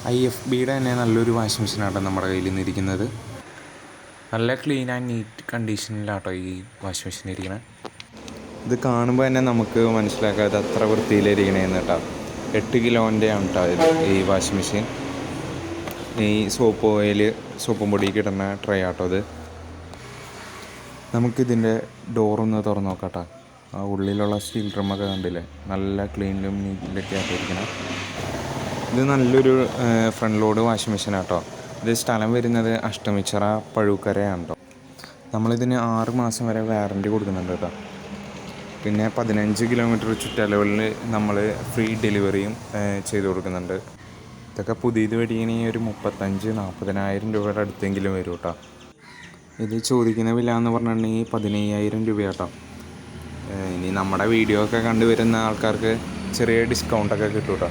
IFBയുടെ തന്നെ നല്ലൊരു വാഷിംഗ് മെഷീനാട്ടോ നമ്മുടെ കയ്യിൽ നിന്നിരിക്കുന്നത്. നല്ല ക്ലീൻ ആൻഡ് നീറ്റ് കണ്ടീഷനിലാട്ടോ ഈ വാഷിംഗ് മെഷീൻ ഇരിക്കുന്നത്. ഇത് കാണുമ്പോൾ തന്നെ നമുക്ക് മനസ്സിലാക്കാം ഇത് അത്ര വൃത്തിയിലിരിക്കണേന്ന് കേട്ടോ. 8 കിലോൻ്റെ ആണ് കേട്ടോ ഈ വാഷിംഗ് മെഷീൻ. ഈ സോപ്പ് ഓയിൽ, സോപ്പും പൊടിയൊക്കെ ഇടുന്ന ട്രേ ആട്ടോ ഇത്. നമുക്കിതിൻ്റെ ഡോറൊന്ന് തുറന്ന് നോക്കാം കേട്ടോ. ആ ഉള്ളിലുള്ള സ്റ്റീൽ ഡ്രമ്മൊക്കെ കണ്ടില്ലേ, നല്ല ക്ലീനിലും നീറ്റിലൊക്കെ ആയിട്ടിരിക്കണം. ഇത് നല്ലൊരു ഫ്രണ്ട് ലോഡ് വാഷിംഗ് മെഷീനാട്ടോ. ഇത് സ്ഥലം വരുന്നത് അഷ്ടമിച്ചിറ പഴുക്കരയാണ് കേട്ടോ. നമ്മളിതിന് 6 മാസം വരെ വാറൻറ്റി കൊടുക്കുന്നുണ്ട് കേട്ടോ. പിന്നെ 15 കിലോമീറ്റർ ചുറ്റളവിൽ നമ്മൾ ഫ്രീ ഡെലിവറിയും ചെയ്ത് കൊടുക്കുന്നുണ്ട്. ഇതൊക്കെ പുതിയത് മേടിക്കണമെങ്കിൽ ഒരു 35,000-40,000 രൂപയുടെ അടുത്തെങ്കിലും വരും കേട്ടോ. ഇത് ചോദിക്കുന്ന വില എന്ന് പറഞ്ഞിട്ടുണ്ടെങ്കിൽ 15,000 രൂപ കേട്ടോ. ഇനി നമ്മുടെ വീഡിയോ ഒക്കെ കണ്ടുവരുന്ന ആൾക്കാർക്ക് ചെറിയ ഡിസ്കൗണ്ടൊക്കെ കിട്ടും കേട്ടോ.